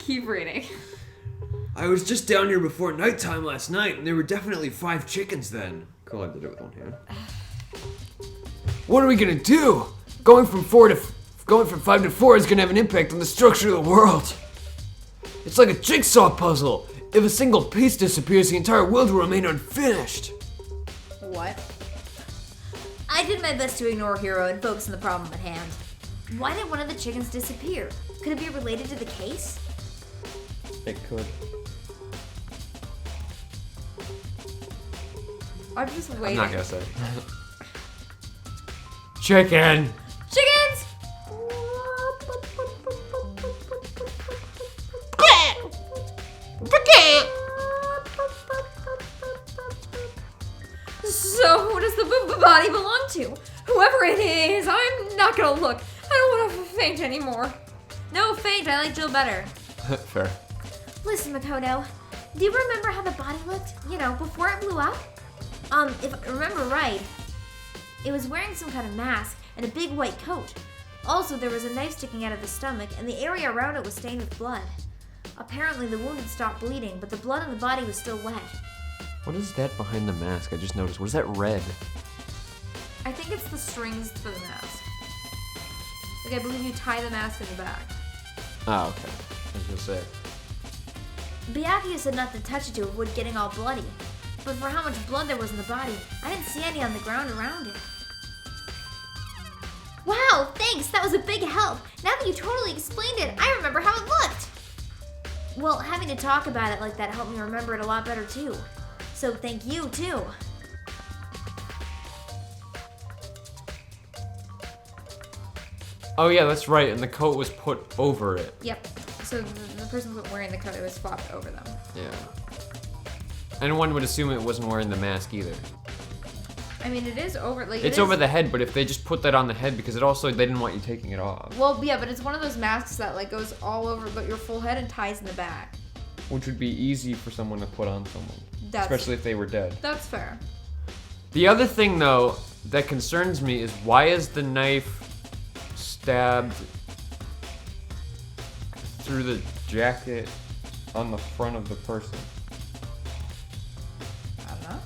Keep reading. I was just down here before nighttime last night, and there were definitely 5 chickens then. Cool, I did it with one hand. What are we gonna do? Going from 5 to 4 is gonna have an impact on the structure of the world. It's like a jigsaw puzzle. If a single piece disappears, the entire world will remain unfinished. What? I did my best to ignore Hero and focus on the problem at hand. Why did one of the chickens disappear? Could it be related to the case? It could. I'm just waiting. I'm not gonna say. Chicken! Chickens! So who does the body belong to? Whoever it is, I'm not gonna look. I don't want to faint anymore. No, faint. I like Jill better. Fair. Listen, Makoto. Do you remember how the body looked? You know, before it blew up? If I remember right, it was wearing some kind of mask and a big white coat. Also, there was a knife sticking out of the stomach, and the area around it was stained with blood. Apparently, the wound had stopped bleeding, but the blood on the body was still wet. What is that behind the mask? I just noticed. What is that red? I think it's the strings for the mask. Like, I believe you tie the mask in the back. Oh, okay. I was gonna say. Byakuya said not to touch it to avoid getting all bloody. But for how much blood there was in the body, I didn't see any on the ground around it. Wow, thanks! That was a big help! Now that you totally explained it, I remember how it looked! Well, having to talk about it like that helped me remember it a lot better too. So thank you, too. Oh yeah, that's right, and the coat was put over it. Yep. So the person wearing the coat, it was swapped over them. Yeah. And one would assume it wasn't wearing the mask either. I mean, it is over, like, It's over the head, but if they just put that on the head, because it also, they didn't want you taking it off. Well, yeah, but it's one of those masks that, like, goes all over but your full head and ties in the back. Which would be easy for someone to put on someone. Especially if they were dead. That's fair. The other thing, though, that concerns me is why is the knife stabbed through the jacket on the front of the person? I don't know.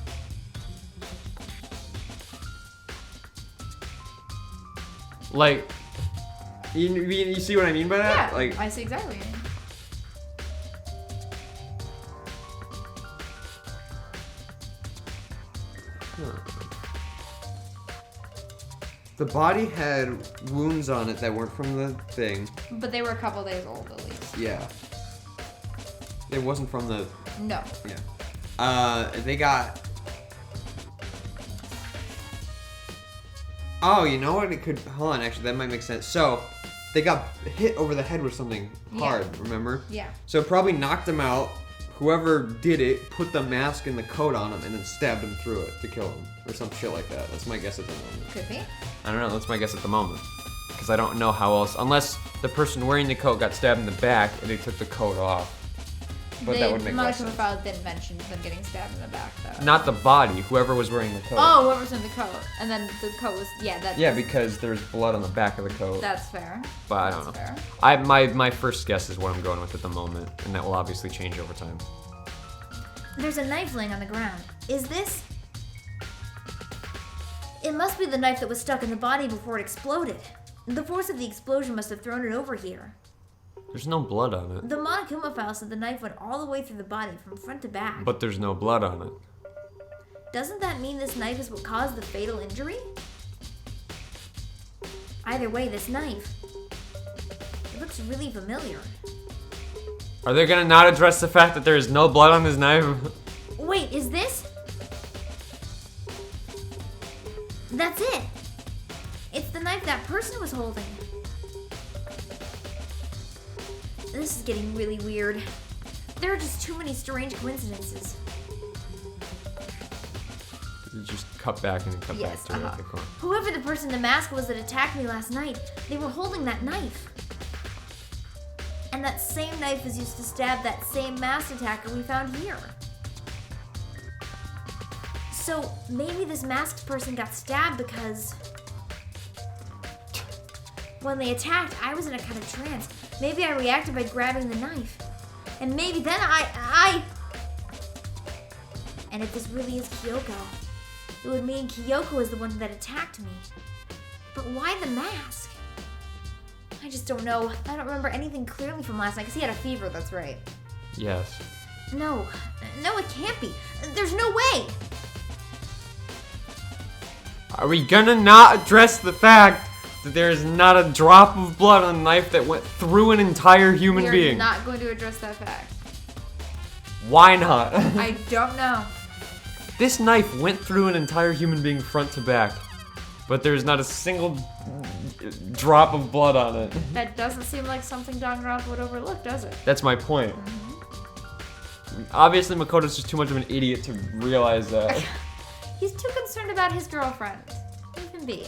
Like, you see what I mean by that? Yeah, Like, I see exactly what you mean. the body had wounds on it that weren't from the thing. But they were a couple days old, at least. Yeah. It wasn't from the... No. Yeah. They got... Oh, you know what? It could... Hold on, actually, that might make sense. So, they got hit over the head with something hard, remember? Yeah. So it probably knocked them out. Whoever did it put the mask and the coat on him and then stabbed him through it to kill him. Or some shit like that. That's my guess at the moment. Could be. I don't know, that's my guess at the moment. Because I don't know how else... Unless the person wearing the coat got stabbed in the back and they took the coat off. But that would make less sense. Monokuma file didn't mention them getting stabbed in the back, though. Not the body, whoever was wearing the coat. Oh, whoever's in the coat. And then the coat was... Yeah, that... Yeah, because there's blood on the back of the coat. That's fair. But I don't know. Fair. My first guess is what I'm going with at the moment, and that will obviously change over time. There's a knife laying on the ground. Is this... It must be the knife that was stuck in the body before it exploded. The force of the explosion must have thrown it over here. There's no blood on it. The Monokuma file said the knife went all the way through the body from front to back. But there's no blood on it. Doesn't that mean this knife is what caused the fatal injury? Either way, this knife... It looks really familiar. Are they gonna not address the fact that there is no blood on this knife? Wait, is this... That's it! It's the knife that person was holding. This is getting really weird. There are just too many strange coincidences. You just cut back and cut back to the corner. Whoever the person in the mask was that attacked me last night, they were holding that knife. And that same knife was used to stab that same masked attacker we found here. So maybe this masked person got stabbed because... When they attacked, I was in a kind of trance. Maybe I reacted by grabbing the knife. And maybe then And if this really is Kyoko, it would mean Kyoko is the one that attacked me. But why the mask? I just don't know. I don't remember anything clearly from last night because he had a fever, that's right. Yes. No, it can't be. There's no way. Are we gonna not address the fact that there is not a drop of blood on the knife that went through an entire human being? We're not going to address that fact. Why not? I don't know. This knife went through an entire human being front to back, but there's not a single drop of blood on it. That doesn't seem like something Danganronpa would overlook, does it? That's my point. Obviously, Makoto's just too much of an idiot to realize that. He's too concerned about his girlfriend. Leave him be.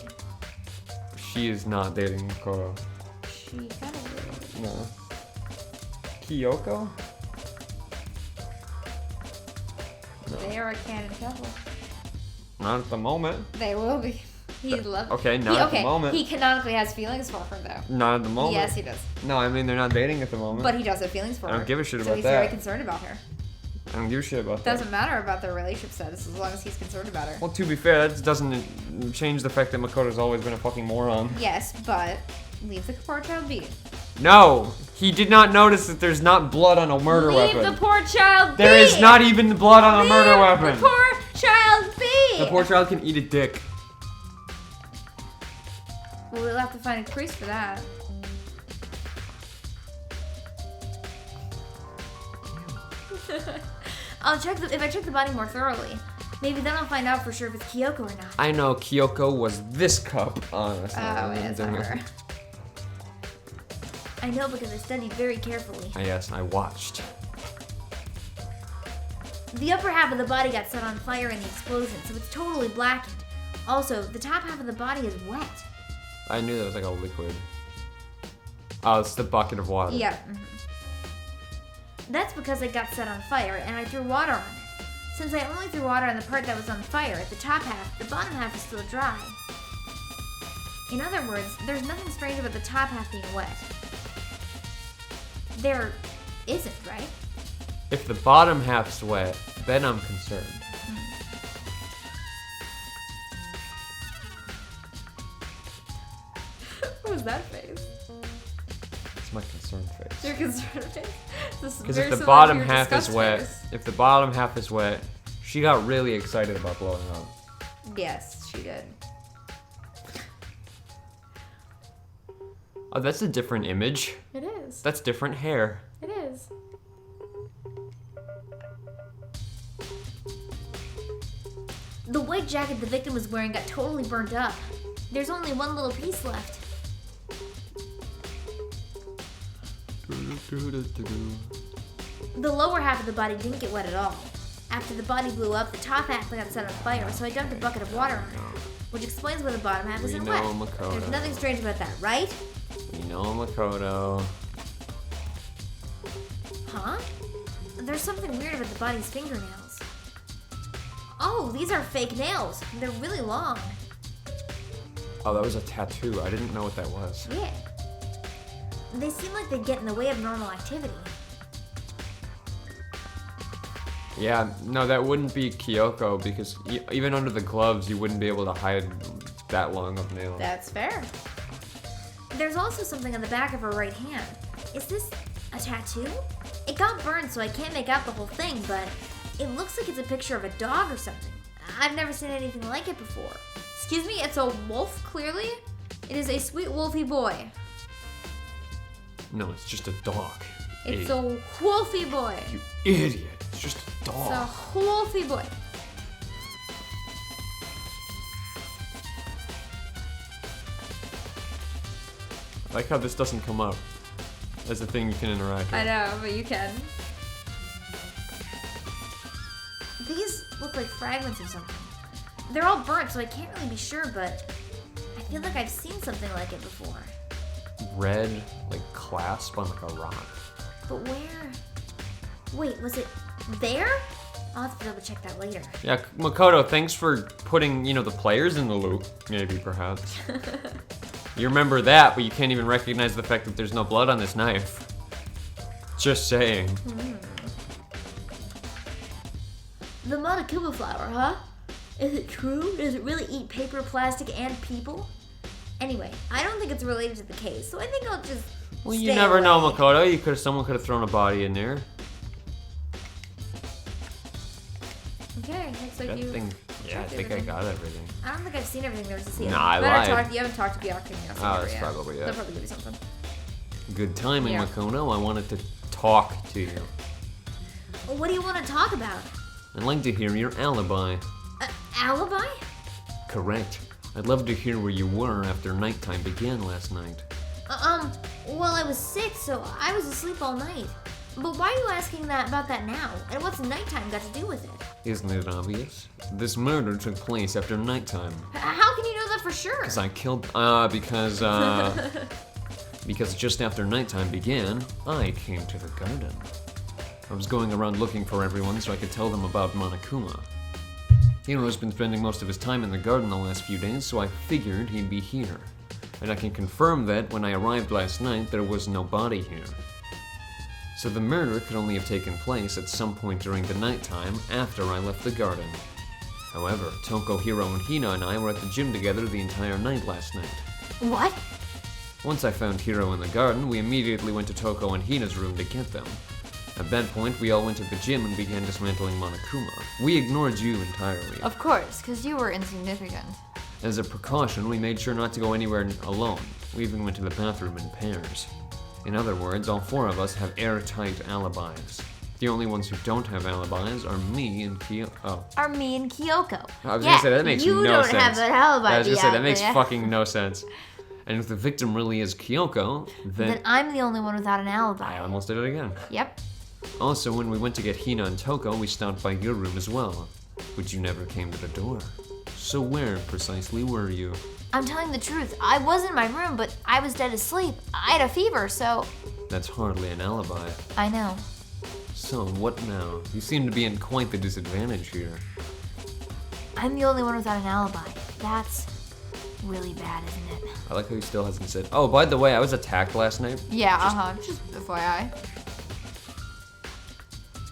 She is not dating Makoto. She kind of No. Kyoko? They are a canon couple. Not at the moment. They will be. He loves Okay, not at the moment. He canonically has feelings for her, though. Not at the moment. Yes, he does. No, I mean, they're not dating at the moment. But he does have feelings for her. I don't give a shit so about he's that. very concerned about her. I don't give a shit about that. Doesn't matter about their relationship status as long as he's concerned about her. Well, to be fair, that doesn't change the fact that Makoto's always been a fucking moron. Yes, but leave the poor child be. No! He did not notice that there's not blood on a murder leave weapon. the poor child be! There is not even blood on a murder weapon! The poor child be! The poor child can eat a dick. Well, we'll have to find a priest for that. If I check the body more thoroughly, maybe then I'll find out for sure if it's Kyoko or not. I know Kyoko was this cup, honestly. Oh, it's not her. I know because I studied very carefully. Yes, I watched. The upper half of the body got set on fire in the explosion, so it's totally blackened. Also, the top half of the body is wet. I knew that was like a liquid. Oh, it's the bucket of water. Yeah. That's because it got set on fire and I threw water on it. Since I only threw water on the part that was on fire, the top half, the bottom half is still dry. In other words, there's nothing strange about the top half being wet. There isn't, right? If the bottom half's wet, then I'm concerned. What was that face? It's my concerned face. Your concerned face? Because if the bottom half is wet, she got really excited about blowing up. Yes, she did. Oh, that's a different image. It is. That's different hair. It is. The white jacket the victim was wearing got totally burnt up. There's only one little piece left. The lower half of the body didn't get wet at all. After the body blew up, the top half got set on fire, so I dumped a bucket of water on it, which explains why the bottom half isn't wet. Makoto. There's nothing strange about that, right? We know Makoto. Huh? There's something weird about the body's fingernails. Oh, these are fake nails. They're really long. Oh, that was a tattoo. I didn't know what that was. Yeah. They seem like they get in the way of normal activity. Yeah, no, that wouldn't be Kyoko because even under the gloves, you wouldn't be able to hide that long of nails. That's fair. There's also something on the back of her right hand. Is this a tattoo? It got burned, so I can't make out the whole thing, but it looks like it's a picture of a dog or something. I've never seen anything like it before. Excuse me, it's a wolf, clearly? It is a sweet wolfy boy. No, it's just a dog. It's a wolfy boy. You idiot. It's just a It's dog. a wolfy boy. I like how this doesn't come up as a thing you can interact with. I know, but you can. These look like fragments of something. They're all burnt, so I can't really be sure, but I feel like I've seen something like it before. Red, like, clasp on, like, a rock. But where? Wait, was it there? I'll have to double check that later. Yeah, Makoto, thanks for putting, the players in the loop. Maybe, perhaps. You remember that, but you can't even recognize the fact that there's no blood on this knife. Just saying. The Monokuma flower, huh? Is it true? Does it really eat paper, plastic, and people? Anyway, I don't think it's related to the case, so I think I'll just Well, stay you never away. know, Makoto. Someone could have thrown a body in there. Okay, looks like That you... thing. Yeah, I checked think I everything. got everything. I don't think I've seen everything there was to see. Nah, I Better lied. you haven't talked to Byakuya yet. Oh, that's probably it. They'll probably give you something. Good timing, Yeah. Makoto. I wanted to talk to you. Well, what do you want to talk about? I'd like to hear your alibi. Alibi? Correct. I'd love to hear where you were after nighttime began last night. Well, I was sick, so I was asleep all night. But why are you asking about that now? And what's nighttime got to do with it? Isn't it obvious? This murder took place after nighttime. How can you know that for sure? Because I killed, because just after nighttime began, I came to the garden. I was going around looking for everyone so I could tell them about Monokuma. Hiro's been spending most of his time in the garden the last few days, so I figured he'd be here. And I can confirm that when I arrived last night, there was no body here. So the murder could only have taken place at some point during the nighttime after I left the garden. However, Toko, Hiro, and Hina and I were at the gym together the entire night last night. What? Once I found Hiro in the garden, we immediately went to Toko and Hina's room to get them. At that point, we all went to the gym and began dismantling Monokuma. We ignored you entirely. Of course, because you were insignificant. As a precaution, we made sure not to go anywhere alone. We even went to the bathroom in pairs. In other words, all four of us have airtight alibis. The only ones who don't have alibis are me and Kyoko. Oh. Are me and Kyoko. I was gonna say, that makes you no don't sense. have an alibi. I was gonna say, that makes Byakuya. fucking no sense. And if the victim really is Kyoko, Then I'm the only one without an alibi. I almost did it again. Yep. Also, when we went to get Hina and Toko, we stopped by your room as well. But you never came to the door. So where precisely were you? I'm telling the truth. I was in my room, but I was dead asleep. I had a fever, so... That's hardly an alibi. I know. So, what now? You seem to be in quite the disadvantage here. I'm the only one without an alibi. That's really bad, isn't it? I like how he still hasn't said, oh, by the way, I was attacked last night. Yeah, just FYI.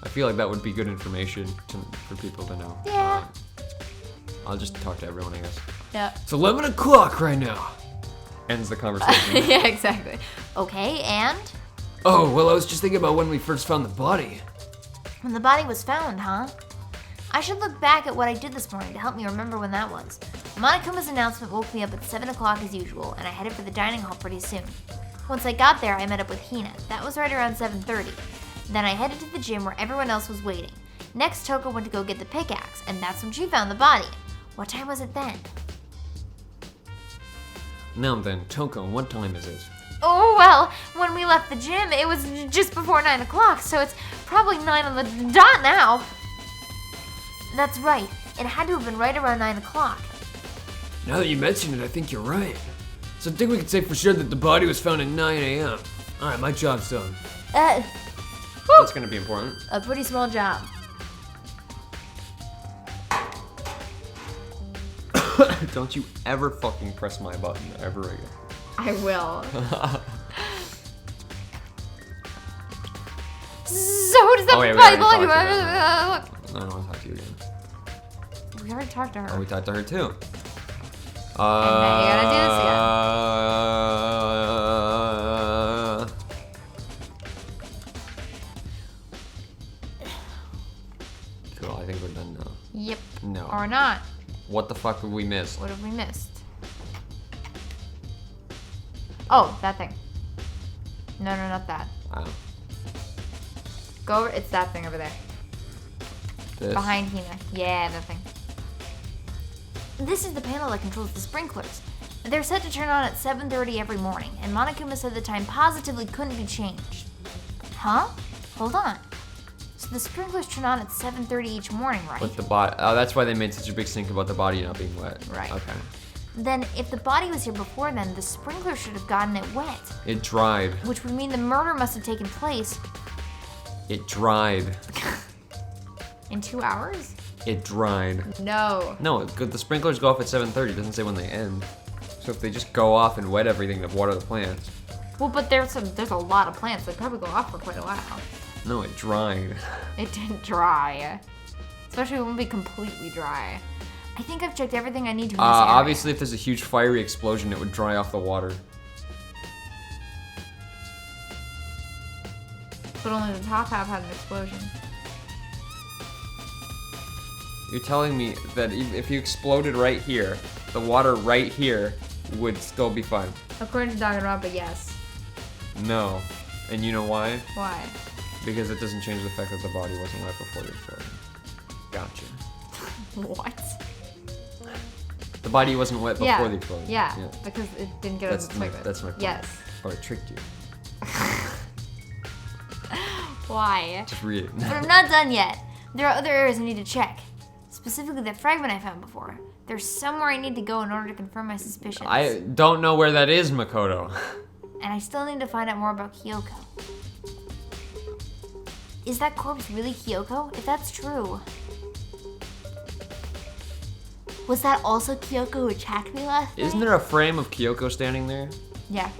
I feel like that would be good information for people to know. Yeah. I'll just talk to everyone, I guess. Yeah. It's 11 o'clock right now. Ends the conversation. Yeah, exactly. Okay, and? Oh, well, I was just thinking about when we first found the body. When the body was found, huh? I should look back at what I did this morning to help me remember when that was. Monokuma's announcement woke me up at 7 o'clock as usual, and I headed for the dining hall pretty soon. Once I got there, I met up with Hina. That was right around 7:30. Then I headed to the gym where everyone else was waiting. Next, Toko went to go get the pickaxe, and that's when she found the body. What time was it then? Now then, Toko, what time is it? Oh, well, when we left the gym, it was just before 9 o'clock, so it's probably 9 on the dot now. That's right. It had to have been right around 9 o'clock. Now that you mention it, I think you're right. So I think we can say for sure that the body was found at 9 a.m. Alright, my job's done. That's gonna be important. A pretty small job. Don't you ever fucking press my button ever again. I will. So does that Oh, yeah, we body already belong to talked her? I don't want to talk to you again. We already talked to her. Oh, we talked to her too. now you gotta do this Cool, I think we're done now. Yep. No. Or not. What the fuck have we missed? What have we missed? Oh, that thing. No, not that. Wow. Go over. It's that thing over there. This. Behind Hina. Yeah, that thing. This is the panel that controls the sprinklers. They're set to turn on at 7:30 every morning, and Monokuma said the time positively couldn't be changed. Huh? Hold on. So the sprinklers turn on at 7:30 each morning, right? With the body. Oh, that's why they made such a big stink about the body not being wet. Right. Okay. Then, if the body was here before then, the sprinkler should have gotten it wet, It dried. which would mean the murder must have taken place It dried. In 2 hours? It dried. No. No, the sprinklers go off at 7:30. It doesn't say when they end. So if they just go off and wet everything to water the plants. Well, but there's a lot of plants. They probably go off for quite a while. No, it dried. It didn't dry. Especially when it won't be completely dry. I think I've checked everything I need to in this area. Obviously, if there's a huge fiery explosion, it would dry off the water. But only the top half had an explosion. You're telling me that if you exploded right here, the water right here would still be fine? According to Danganronpa, yes. No. And you know why? Why? Because it doesn't change the fact that the body wasn't wet before the explosion. Gotcha. What? The body wasn't wet before the explosion. Yeah, because it didn't get out of the toilet. That's my point. Yes. Oh, it tricked you. Why? Just read it. But I'm not done yet. There are other areas I need to check. Specifically the fragment I found before. There's somewhere I need to go in order to confirm my suspicions. I don't know where that is, Makoto. And I still need to find out more about Kyoko. Is that corpse really Kyoko? If that's true... Was that also Kyoko who attacked me last night? Isn't there a frame of Kyoko standing there? Yeah.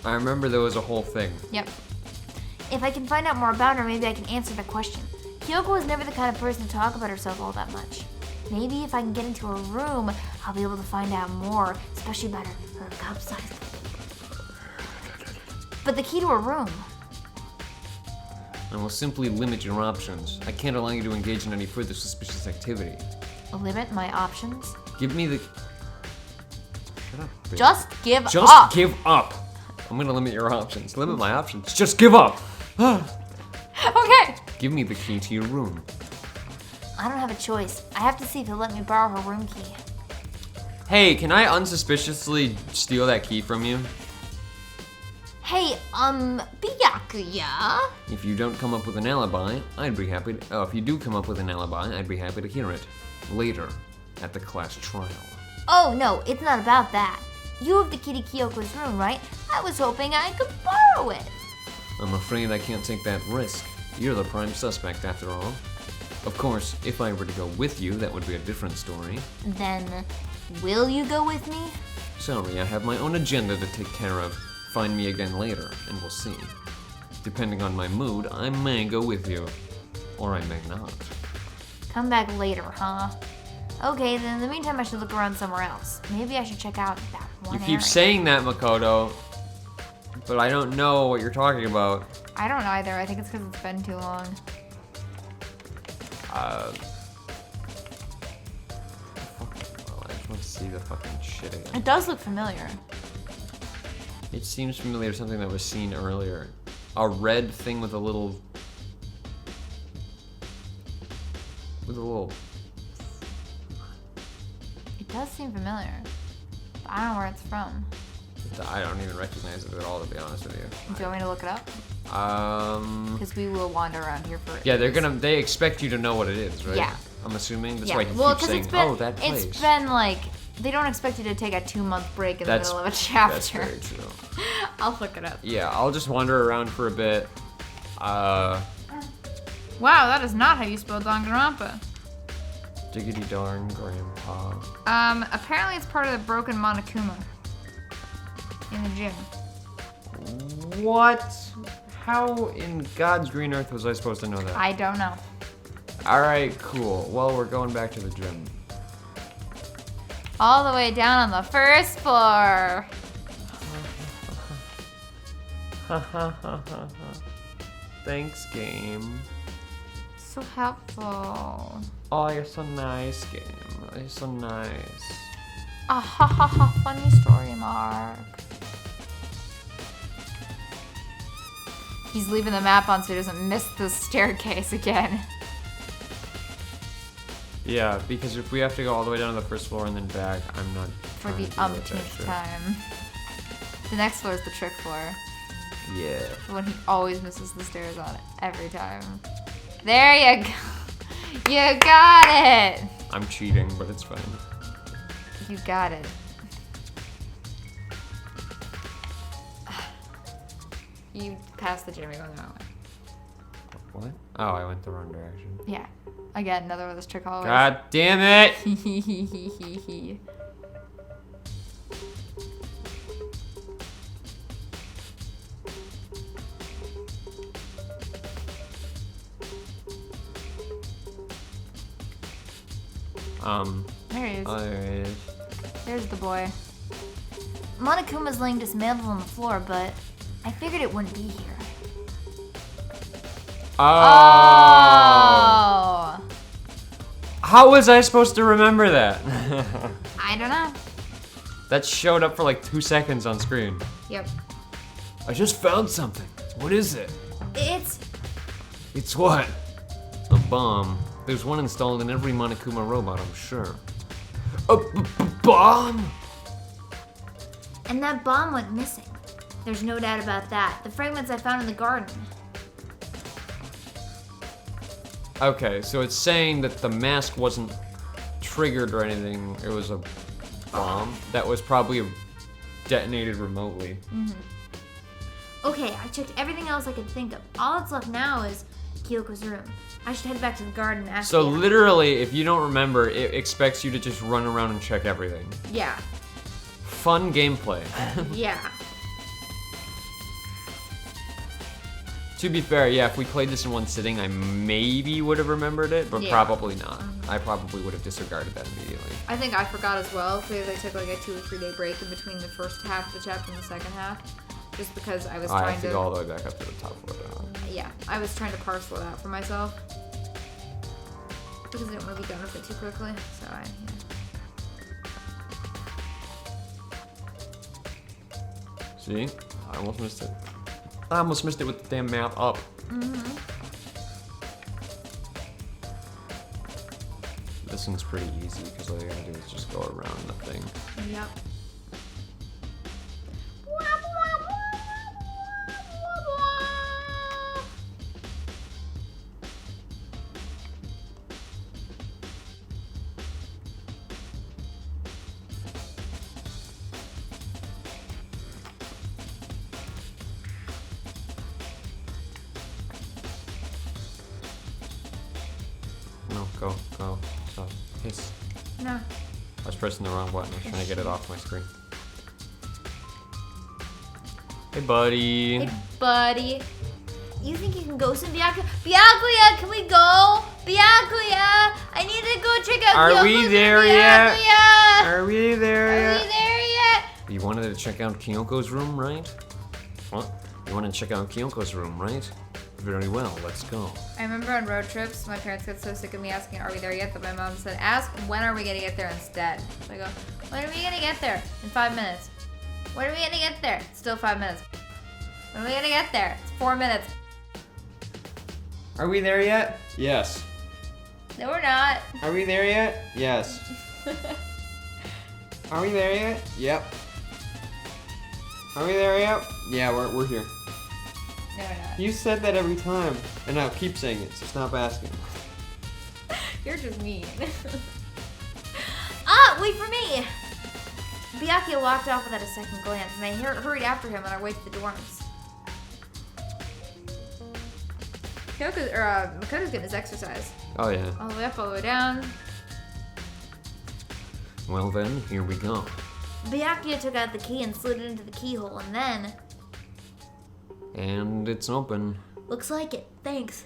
I remember there was a whole thing. Yep. If I can find out more about her, maybe I can answer the question. Kyoko was never the kind of person to talk about herself all that much. Maybe if I can get into her room, I'll be able to find out more, especially about her cup size. But the key to her room... I will simply limit your options. I can't allow you to engage in any further suspicious activity. Limit my options? Give me the... Shut up, baby. Just give up! Just give up! I'm gonna limit your options. Limit my options. Just give up! Okay! Give me the key to your room. I don't have a choice. I have to see if he'll let me borrow her room key. Hey, can I unsuspiciously steal that key from you? Hey, Byakuya? If you don't come up with an alibi, I'd be happy to... Oh, if you do come up with an alibi, I'd be happy to hear it. Later, at the class trial. Oh, no, it's not about that. You have the key to Kyoko's room, right? I was hoping I could borrow it. I'm afraid I can't take that risk. You're the prime suspect, after all. Of course, if I were to go with you, that would be a different story. Then, will you go with me? Sorry, I have my own agenda to take care of. Find me again later, and we'll see. Depending on my mood, I may go with you. Or I may not. Come back later, huh? Okay, then in the meantime I should look around somewhere else. Maybe I should check out that one You keep area. saying that, Makoto. But I don't know what you're talking about. I don't either. I think it's because it's been too long. I just want to see the fucking shit again. It does look familiar. It seems familiar to something that was seen earlier. A red thing with a little... It does seem familiar. But I don't know where it's from. I don't even recognize it at all, to be honest with you. Do you want me to look it up? Because we will wander around here for... Yeah, they expect you to know what it is, right? Yeah. I'm assuming. That's Yeah, why he well, keeps saying, it's been, oh, that place. It's been like... They don't expect you to take a 2-month break in the middle of a chapter. That's very true. I'll look it up. Yeah, I'll just wander around for a bit. Wow, that is not how you spell Danganronpa. Diggity darn grandpa. Apparently it's part of the broken Monokuma. In the gym. What? How in God's green earth was I supposed to know that? I don't know. Alright, cool. Well, we're going back to the gym. All the way down on the first floor. Thanks, game. So helpful. Oh, you're so nice, game. You're so nice. Ah ha ha ha, funny story, Mark. He's leaving the map on so he doesn't miss the staircase again. Yeah, because if we have to go all the way down to the first floor and then back, I'm not... For the umpteenth time. The next floor is the trick floor. Yeah. The one he always misses the stairs on every time. There you go. You got it. I'm cheating, but it's fine. You got it. You passed the gym, you're going the wrong way. What? Oh, I went the wrong direction. Yeah. Again, another one of those trick hallways. God damn it! There he is. Oh, there he is. There's the boy. Monokuma's laying dismantled on the floor, but I figured it wouldn't be here. Oh. How was I supposed to remember that? I don't know. That showed up for like 2 seconds on screen. Yep. I just found something. What is it? It's what? A bomb. There's one installed in every Monokuma robot, I'm sure. A bomb? And that bomb went missing. There's no doubt about that. The fragments I found in the garden. Okay, so it's saying that the mask wasn't triggered or anything. It was a bomb that was probably detonated remotely. Okay, I checked everything else I could think of. All that's left now is Kyoko's room. I should head back to the garden and ask So Leah. literally, if you don't remember, it expects you to just run around and check everything. Yeah. Fun gameplay. Yeah. To be fair, yeah, if we played this in one sitting, I maybe would have remembered it, but Yeah. probably not. I probably would have disregarded that immediately. I think I forgot as well because I took like a 2 or 3 day break in between the first half of the chapter and the second half. Just because I was I trying have to go all the way back up to the top floor now. Yeah, I was trying to parcel it out for myself. Because I didn't want to be done with it too quickly. So See? I almost missed it. I almost missed it with the damn map up. This one's pretty easy because all you gotta do is just go around the thing. Yep. No, go. Stop. Hiss. No. I was pressing the wrong button. I was trying to get it off my screen. Hey, buddy. Hey, buddy. You think you can go soon, Byakuya? Byakuya, can we go? Byakuya, I need to go check out Are we Kyoko's there room, yet? Byakuya. Are we there Are yet? we there yet? You wanted to check out Kyoko's room, right? What? You want to check out Kyoko's room, right? Very well, let's go. I remember on road trips, my parents got so sick of me asking, "Are we there yet?" that my mom said, "Ask when are we gonna get there instead." So I go, "When are we gonna get there?" In 5 minutes. When are we gonna get there? Still 5 minutes. When are we gonna get there? It's 4 minutes. Are we there yet? Yes. No, we're not. Are we there yet? Yes. Are we there yet? Yep. Are we there yet? Yeah, we're here. No, we're not. You said that every time, and I'll keep saying it, so stop asking. You're just mean. Wait for me. Byakuya walked off without a second glance, and I hurried after him on our way to the dorms. Makoto's getting his exercise. Oh yeah. All the way up, all the way down. Well then, here we go. Byakuya took out the key and slid it into the keyhole, and then... And it's open. Looks like it. Thanks.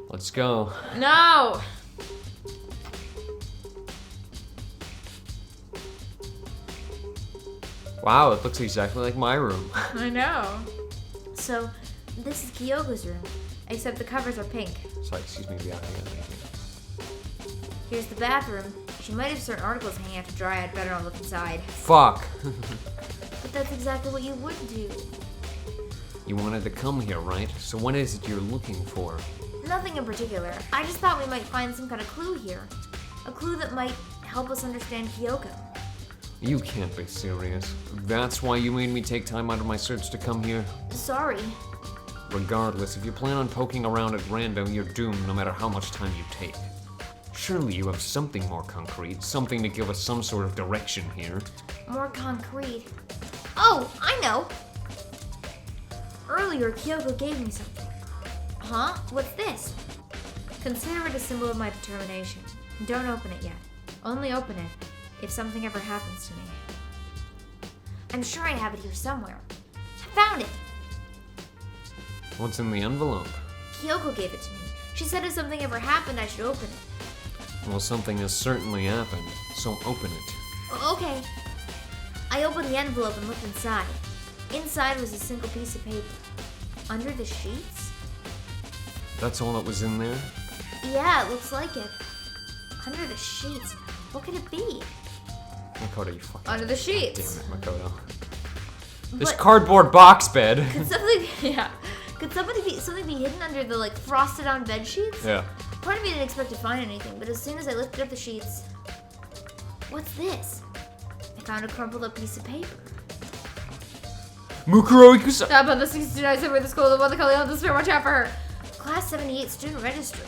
Let's go. No! Wow, it looks exactly like my room. I know. So, this is Kyoko's room. Except the covers are pink. Sorry, excuse me, Byakuya. Here's the bathroom. She might have certain articles hanging out to dry. I'd better not look inside. Fuck. But that's exactly what you would do. You wanted to come here, right? So what is it you're looking for? Nothing in particular. I just thought we might find some kind of clue here. A clue that might help us understand Kyoko. You can't be serious. That's why you made me take time out of my search to come here? Sorry. Regardless, if you plan on poking around at random, you're doomed no matter how much time you take. Surely you have something more concrete, something to give us some sort of direction here. More concrete. Oh, I know! Earlier, Kyoko gave me something. Huh? What's this? Consider it a symbol of my determination. Don't open it yet. Only open it if something ever happens to me. I'm sure I have it here somewhere. I found it! What's in the envelope? Kyoko gave it to me. She said if something ever happened, I should open it. Well, something has certainly happened, so open it. Okay. I opened the envelope and looked inside. Inside was a single piece of paper. Under the sheets? That's all that was in there? Yeah, it looks like it. Under the sheets? What could it be? Makoto, you fucking... Under the sheets. Damn it, Makoto. This But- cardboard box bed. Could something be hidden under the like frosted on bed sheets? Yeah. Part of me didn't expect to find anything, but as soon as I lifted up the sheets, what's this? I found a crumpled up piece of paper. Mukuro Ikusa... How about the 69 over the school, the one that called the spare watch out for her? Class 78 student registry.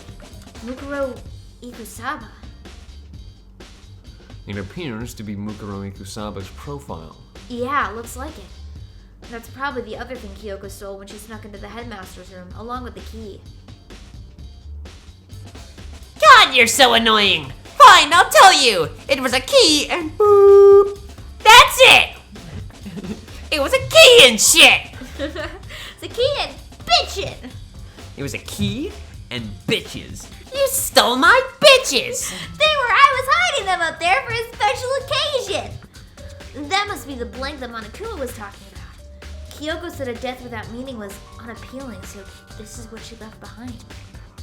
Mukuro Ikusaba. It appears to be Mukuro Ikusaba's profile. Yeah, looks like it. That's probably the other thing Kyoko stole when she snuck into the headmaster's room, along with the key. God, you're so annoying! Fine, I'll tell you! It was a key and boop! That's it! It was a key and shit! The key and bitchin'! It was a key and bitches. You stole my bitches! I was hiding them up there for a special occasion! That must be the blank that Monokuma was talking about. Kyoko said a death without meaning was unappealing, so this is what she left behind.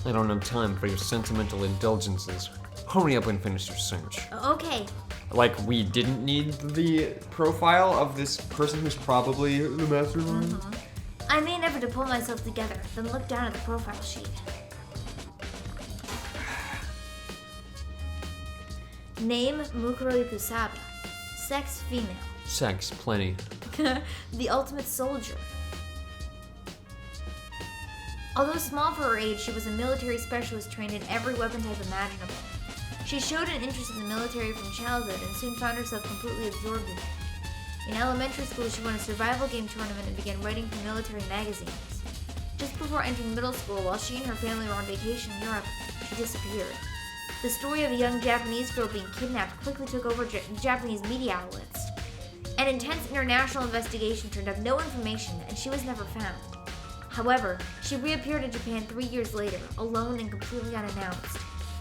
I don't have time for your sentimental indulgences. Hurry up and finish your search. Okay, Like, we didn't need the profile of this person who's probably the mastermind? I made an effort to pull myself together, then looked down at the profile sheet. Name, Mukuro Ikusaba. Sex, female. Sex, plenty. The ultimate soldier. Although small for her age, she was a military specialist trained in every weapon type imaginable. She showed an interest in the military from childhood and soon found herself completely absorbed in it. In elementary school, she won a survival game tournament and began writing for military magazines. Just before entering middle school, while she and her family were on vacation in Europe, she disappeared. The story of a young Japanese girl being kidnapped quickly took over Japanese media outlets. An intense international investigation turned up no information, and she was never found. However, she reappeared in Japan 3 years later, alone and completely unannounced.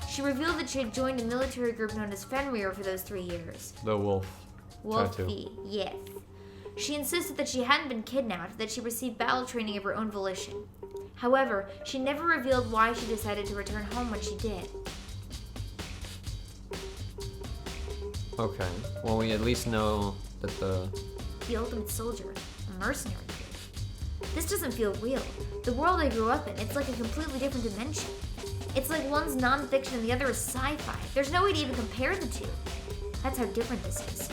She revealed that she had joined a military group known as Fenrir for those 3 years. The wolf. Wolfie, yes. She insisted that she hadn't been kidnapped, that she received battle training of her own volition. However, she never revealed why she decided to return home when she did. Okay. Well, we at least know that the ultimate soldier, a mercenary group. This doesn't feel real. The world I grew up in, it's like a completely different dimension. It's like one's nonfiction and the other is sci-fi. There's no way to even compare the two. That's how different this is.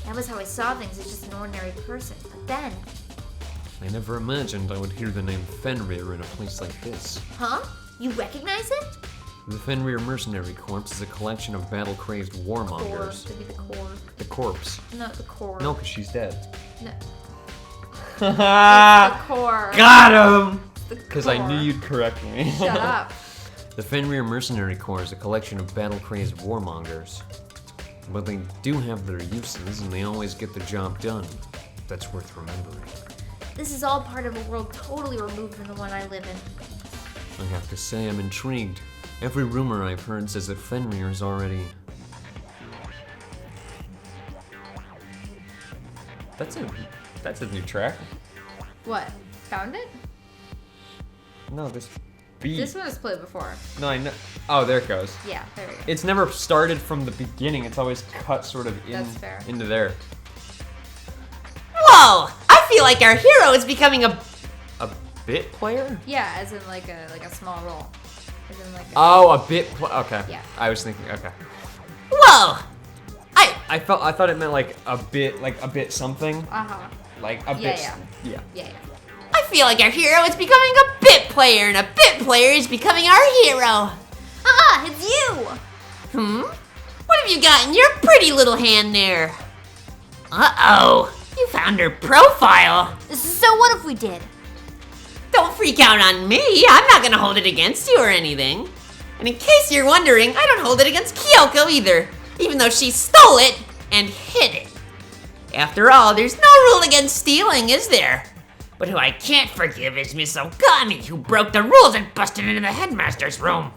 That was how I saw things as just an ordinary person. But then... I never imagined I would hear the name Fenrir in a place like this. Huh? You recognize it? The Fenrir Mercenary Corps is a collection of battle-crazed Core. warmongers. Could be the core. The corpse. No, the core. No, because she's dead. No. Got The core. him! The Because I knew core. you'd correct me. Shut up. The Fenrir Mercenary Corps is a collection of battle-crazed warmongers. But they do have their uses, and they always get the job done. That's worth remembering. This is all part of a world totally removed from the one I live in. I have to say, I'm intrigued. Every rumor I've heard says that Fenrir is already... That's a new track. What? Found it? No, this beat. This one was played before. No, I know. Oh, there it goes. Yeah, there we go. It's never started from the beginning. It's always cut sort of in That's fair. into there. Whoa! I feel like our hero is becoming a... A bit player? Yeah, as in like a small role. As in like a, Oh, a bit. Okay. Yeah. I was thinking. Okay. Whoa! I thought it meant like a bit something. uh-huh. Like a Yeah, bit. yeah. Yeah. Yeah. I feel like our hero is becoming a bit player, and a bit player is becoming our hero. Ah, it's you! What have you got in your pretty little hand there? Uh-oh. You found her profile. So what if we did? Don't freak out on me. I'm not gonna hold it against you or anything. And in case you're wondering, I don't hold it against Kyoko either, even though she stole it and hid it. After all, there's no rule against stealing, is there? But who I can't forgive is Miss Ogami, who broke the rules and busted into the headmaster's room.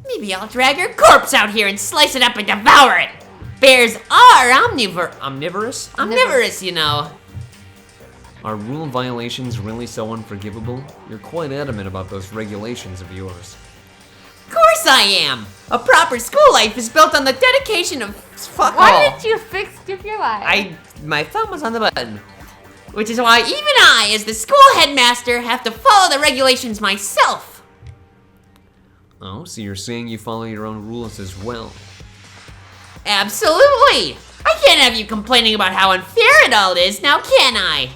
Maybe I'll drag your corpse out here and slice it up and devour it. Bears are omnivorous? Omnivorous, you know. Are rule violations really so unforgivable? You're quite adamant about those regulations of yours. Of course I am. A proper school life is built on the dedication of fuck all. Why didn't you skip your line? My thumb was on the button. Which is why even I, as the school headmaster, have to follow the regulations myself. Oh, so you're saying you follow your own rules as well? Absolutely! I can't have you complaining about how unfair it all is, now can I?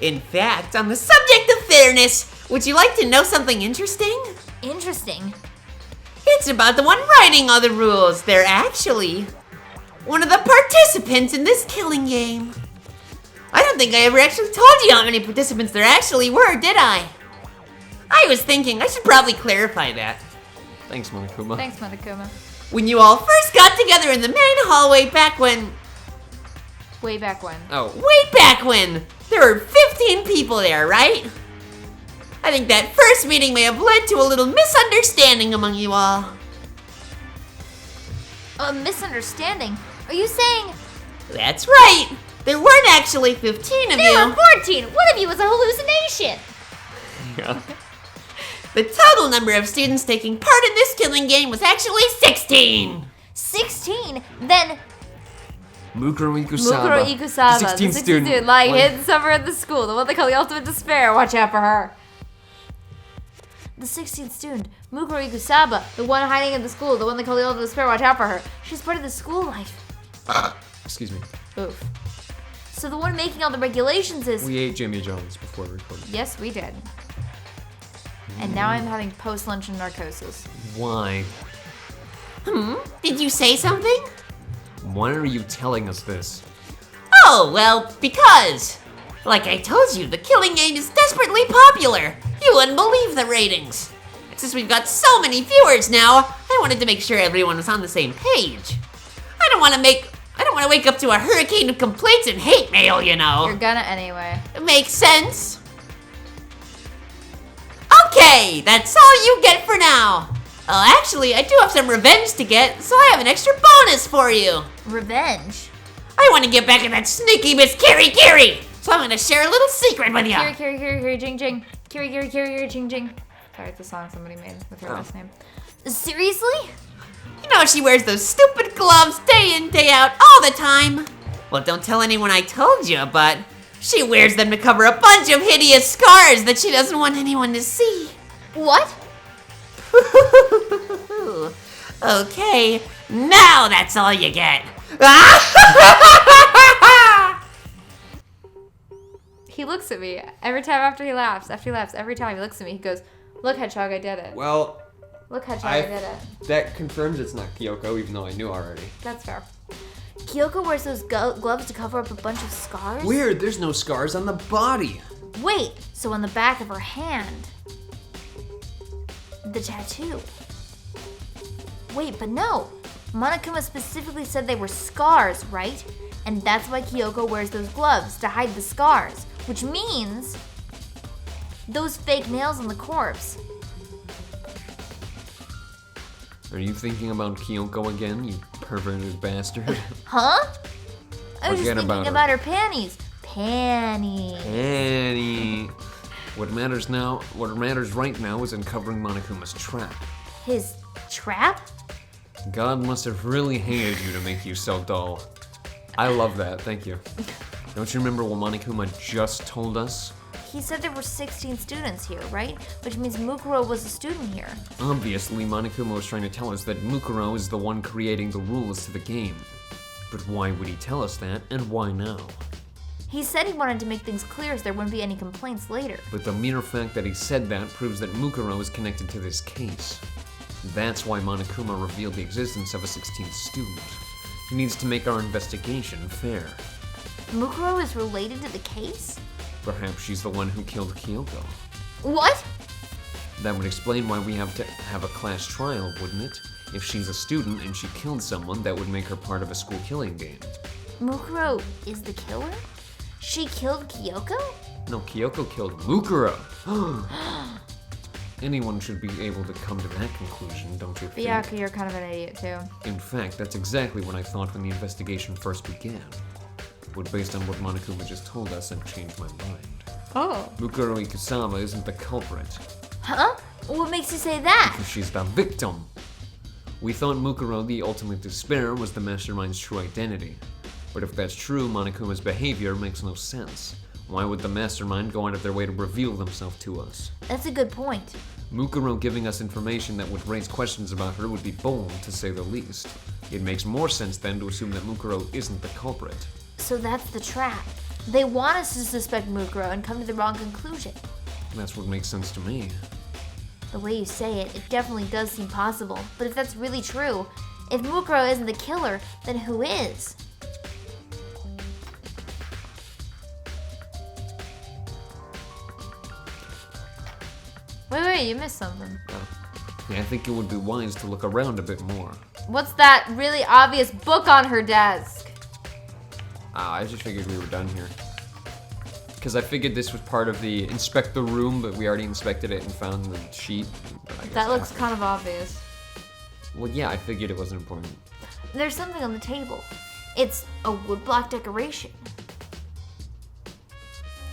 In fact, on the subject of fairness, would you like to know something interesting? Interesting. It's about the one writing all the rules. They're actually one of the participants in this killing game. I don't think I ever actually told you how many participants there actually were, did I? I was thinking I should probably clarify that. Thanks, Monokuma. Thanks, Monokuma. When you all first got together in the main hallway back when... Way back when. Oh, Way back when! There were 15 people there, right? I think that first meeting may have led to a little misunderstanding among you all. A misunderstanding? Are you saying That's right! There weren't actually 15 of there you. were 14? One of you was a hallucination. yeah. The total number of students taking part in this killing game was actually 16! 16? Then Mukuro Ikusaba. Mukuro Ikusaba, the 16th 16th student. lying One- hidden somewhere at the school. The one they call the ultimate despair. Watch out for her. the 16th student, Mukuro Ikusaba, The one hiding in the school. The one they call the ultimate despair. Watch out for her. she's part of the school life. Excuse me. Oof. So the one making all the regulations is... We ate Jimmy John's before recording. Yes, we did. And now I'm having post-lunch narcosis. Why? Did you say something? Why are you telling us this? Oh, well, because. Like I told you, the killing game is desperately popular. You wouldn't believe the ratings. And since we've got so many viewers now, I wanted to make sure everyone was on the same page. I don't want to wake up to a hurricane of complaints and hate mail, you know. You're gonna anyway. It makes sense. Okay, that's all you get for now. Oh, actually, I do have some revenge to get, so I have an extra bonus for you. Revenge. I want to get back at that sneaky Miss Kiri, so I'm gonna share a little secret with you. Kiri, jing, jing. Kiri, jing, jing. Sorry, it's a song somebody made with her last name. Seriously? You know she wears those stupid gloves day in, day out, all the time. Well, don't tell anyone I told you, but she wears them to cover a bunch of hideous scars that she doesn't want anyone to see. What? Okay, now that's all you get. He looks at me every time after he laughs. Every time he looks at me, he goes, "Look, Hedgehog, I did it. Well, Look, Hedgehog, I did it." that confirms it's not Kyoko, even though I knew already. That's fair. Kyoko wears those gloves to cover up a bunch of scars? Weird, there's no scars on the body. Wait, so on the back of her hand. The tattoo. Wait, but no. Monokuma specifically said they were scars, right? And that's why Kyoko wears those gloves, to hide the scars. Which means... those fake nails on the corpse. Are you thinking about Kyoko again, you perverted bastard? Huh? I was Forget just about thinking her. about her panties. Panties. Annie. What matters right now is uncovering Monokuma's trap. His trap? God must have really hated you to make you so dull. I love that, thank you. Don't you remember what Monokuma just told us? He said there were 16 students here, right? Which means Mukuro was a student here. Obviously, Monokuma was trying to tell us that Mukuro is the one creating the rules to the game. But why would he tell us that, and why now? He said he wanted to make things clear so there wouldn't be any complaints later. But the mere fact that he said that proves that Mukuro is connected to this case. That's why Monokuma revealed the existence of a 16th student. He needs to make our investigation fair. Mukuro is related to the case? Perhaps she's the one who killed Kyoko. What? That would explain why we have to have a class trial, wouldn't it? If she's a student and she killed someone, that would make her part of a school killing game. Mukuro is the killer? She killed Kyoko? No, Kyoko killed Mukuro. Anyone should be able to come to that conclusion, don't you think? Yeah, you're kind of an idiot too. In fact, that's exactly what I thought when the investigation first began. But based on what Monokuma just told us, I've changed my mind. Oh. Mukuro Ikusawa isn't the culprit. Huh? What makes you say that? She's the victim. We thought Mukuro, the ultimate despair, was the mastermind's true identity. But if that's true, Monokuma's behavior makes no sense. Why would the mastermind go out of their way to reveal themselves to us? That's a good point. Mukuro giving us information that would raise questions about her would be bold, to say the least. It makes more sense then to assume that Mukuro isn't the culprit. So that's the trap. They want us to suspect Mukuro and come to the wrong conclusion. That's what makes sense to me. The way you say it, it definitely does seem possible. But if that's really true, if Mukuro isn't the killer, then who is? Wait, you missed something. Yeah, I think it would be wise to look around a bit more. What's that really obvious book on her desk? I just figured we were done here. Because I figured this was part of the inspect the room, but we already inspected it and found the sheet. But I guess That looks after- kind of obvious. Well, yeah, I figured it wasn't important. There's something on the table. It's a woodblock decoration.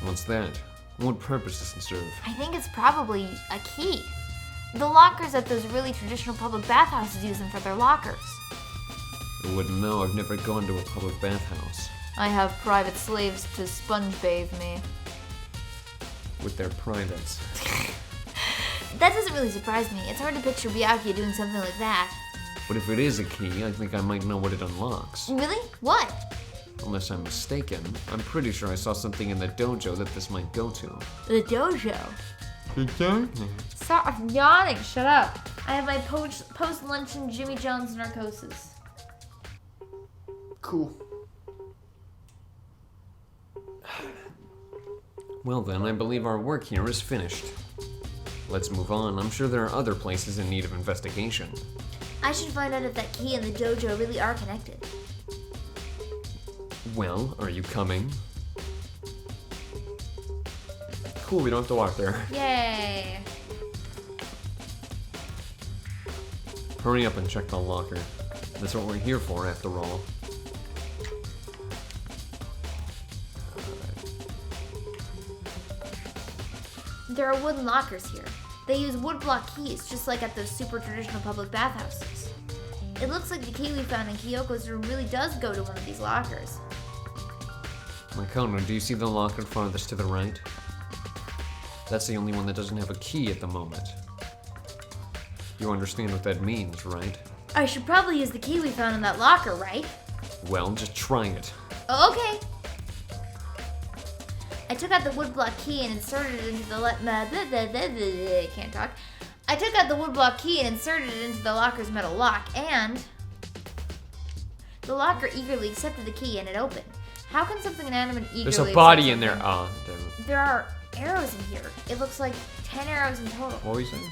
What's that? What purpose does it serve? I think it's probably a key. The lockers at those really traditional public bathhouses use them for their lockers. I wouldn't know. I've never gone to a public bathhouse. I have private slaves to sponge bathe me. With their privates. That doesn't really surprise me. It's hard to picture Byakuya doing something like that. But if it is a key, I think I might know what it unlocks. Really? What? Unless I'm mistaken. I'm pretty sure I saw something in the dojo that this might go to. The dojo. The dojo? Stop yawning, shut up. I have my post-luncheon Jimmy John's narcosis. Cool. Well then, I believe our work here is finished. Let's move on. I'm sure there are other places in need of investigation. I should find out if that key and the dojo really are connected. Well, are you coming? Cool, we don't have to walk there. Yay. Hurry up and check the locker. That's what we're here for, after all. There are wooden lockers here. They use woodblock keys, just like at those super traditional public bathhouses. It looks like the key we found in Kyoko's room really does go to one of these lockers. Makono, do you see the locker farthest to the right? That's the only one that doesn't have a key at the moment. You understand what that means, right? I should probably use the key we found in that locker, right? Well, just try it. Okay. I took out the woodblock key and inserted it into the can't talk. I took out the woodblock key and inserted it into the locker's metal lock, and the locker eagerly accepted the key and it opened. How can something inanimate eagerly There's a accept body in there. something? Ah, damn it. There are arrows in here. It looks like 10 arrows in total. What were you saying?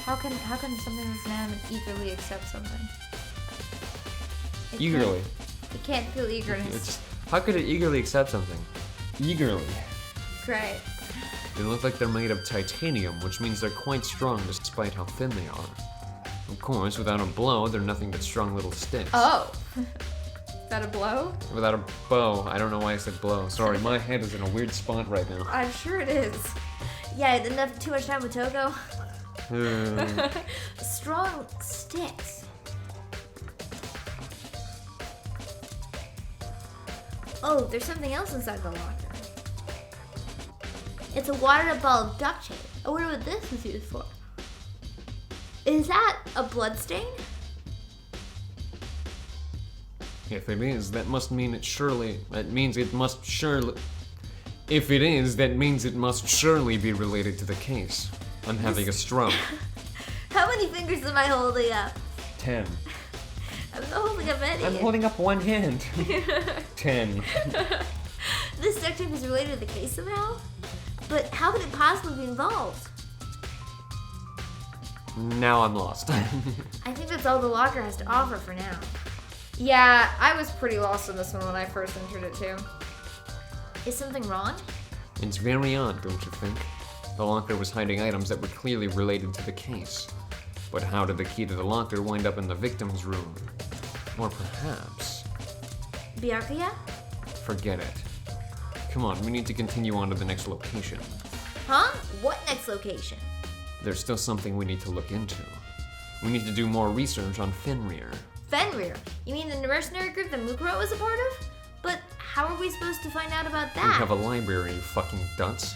How can something that's inanimate eagerly accept something? It Eagerly. It can't feel eagerness. It's, how could it eagerly accept something? Eagerly. Great. They look like they're made of titanium, which means they're quite strong despite how thin they are. Of course, without a blow, they're nothing but strong little sticks. Oh. Is that a blow? Without a bow. I don't know why I said blow. Sorry, my head is in a weird spot right now. I'm sure it is. Yeah, I didn't have too much time with Togo. Uh, Strong sticks. Oh, there's something else inside the locker. It's a watered up ball of duct tape. I wonder what this is used for. Is that a blood stain? if it is, that must mean it surely. That means it must surely. If it is, that means it must surely be related to the case. I'm having a stroke. How many fingers am I holding up? 10. I'm not holding up any. I'm holding up one hand. 10. This duct tape is related to the case somehow? But how could it possibly be involved? Now I'm lost. I think that's all the locker has to offer for now. Yeah, I was pretty lost on this one when I first entered it too. Is something wrong? It's very odd, don't you think? The locker was hiding items that were clearly related to the case. But how did the key to the locker wind up in the victim's room? Or perhaps... Byakuya? Forget it. Come on, we need to continue on to the next location. Huh? What next location? There's still something we need to look into. We need to do more research on Fenrir. Fenrir? You mean the mercenary group that Mukuro was a part of? But how are we supposed to find out about We that? have a library, you fucking dunce.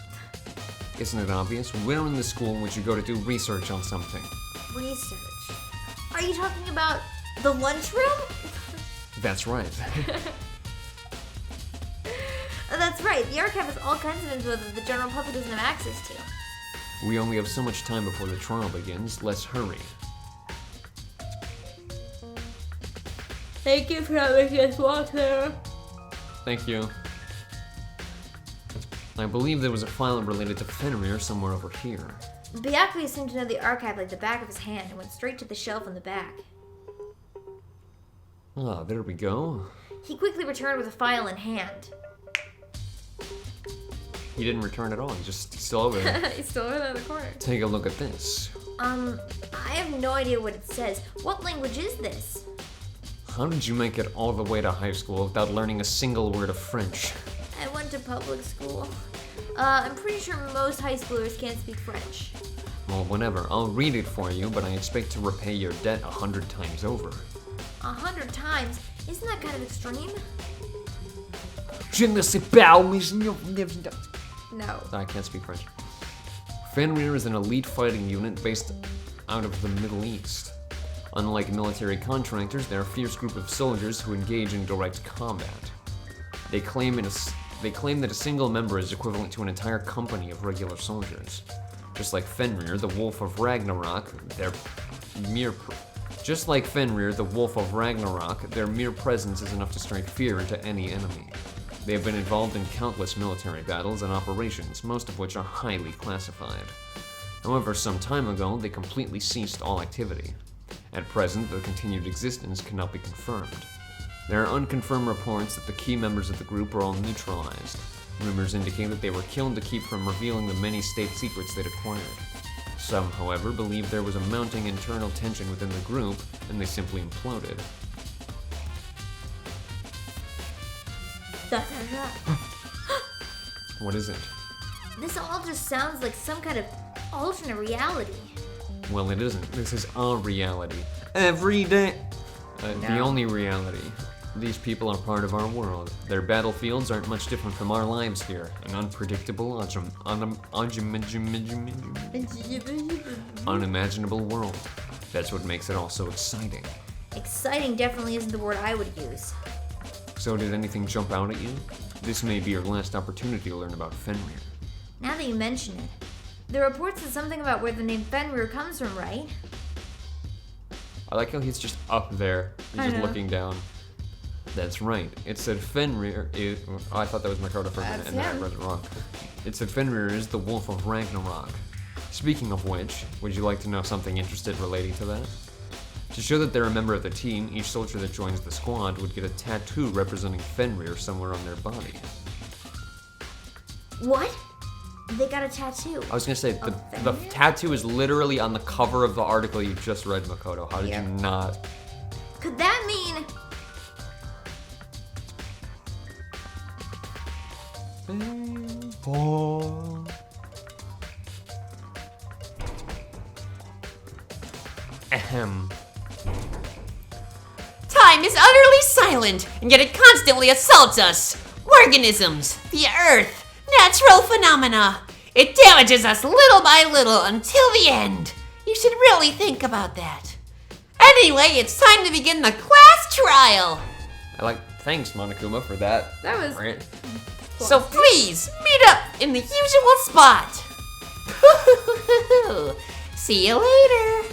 Isn't it obvious? Where in the school would you go to do research on something? Research. Are you talking about the lunchroom? That's right. That's right. The archive has all kinds of info that the general public doesn't have access to. We only have so much time before the trial begins. Let's hurry. Thank you for letting us walk there. Thank you. I believe there was a file related to Fenrir somewhere over here. Byakuya seemed to know the archive like the back of his hand and went straight to the shelf in the back. Ah, there we go. He quickly returned with a file in hand. He didn't return at all. He's still over there. He's still over there in the corner. Take a look at this. I have no idea what it says. What language is this? How did you make it all the way to high school without learning a single word of French? I went to public school. I'm pretty sure most high schoolers can't speak French. Well, whatever. I'll read it for you, but I expect to repay your debt 100 times over. 100 times? Isn't that kind of extreme? Je ne sais pas, mais No. I can't speak French. Fenrir is an elite fighting unit based out of the Middle East. Unlike military contractors, they're a fierce group of soldiers who engage in direct combat. They claim that a single member is equivalent to an entire company of regular soldiers. Just like Fenrir, the Wolf of Ragnarok, their mere presence is enough to strike fear into any enemy. They have been involved in countless military battles and operations, most of which are highly classified. However, some time ago, they completely ceased all activity. At present, their continued existence cannot be confirmed. There are unconfirmed reports that the key members of the group are all neutralized. Rumors indicate that they were killed to keep from revealing the many state secrets they'd acquired. Some, however, believe there was a mounting internal tension within the group, and they simply imploded. What is it? This all just sounds like some kind of alternate reality. Well, it isn't. This is our reality. Every day. The only reality. These people are part of our world. Their battlefields aren't much different from our lives here. An unpredictable, unimaginable world. That's what makes it all so exciting. Exciting definitely isn't the word I would use. So did anything jump out at you? This may be your last opportunity to learn about Fenrir. Now that you mention it, the report said something about where the name Fenrir comes from, right? I like how he's just up there. He's just looking down. That's right. It said Fenrir is... Oh, I thought that was Makoto for a minute, and then I read it wrong. It said Fenrir is the Wolf of Ragnarok. Speaking of which, would you like to know something interesting relating to that? To show that they're a member of the team, each soldier that joins the squad would get a tattoo representing Fenrir somewhere on their body. What? They got a tattoo. I was gonna say, the tattoo is literally on the cover of the article you just read, Makoto. How did you not? Could that mean... Ahem. Time is utterly silent, and yet it constantly assaults us. Organisms, the earth, natural phenomena. It damages us little by little until the end. You should really think about that. Anyway, it's time to begin the class trial. Thanks, Monokuma, for that. That was... Right? So please, meet up in the usual spot. See you later.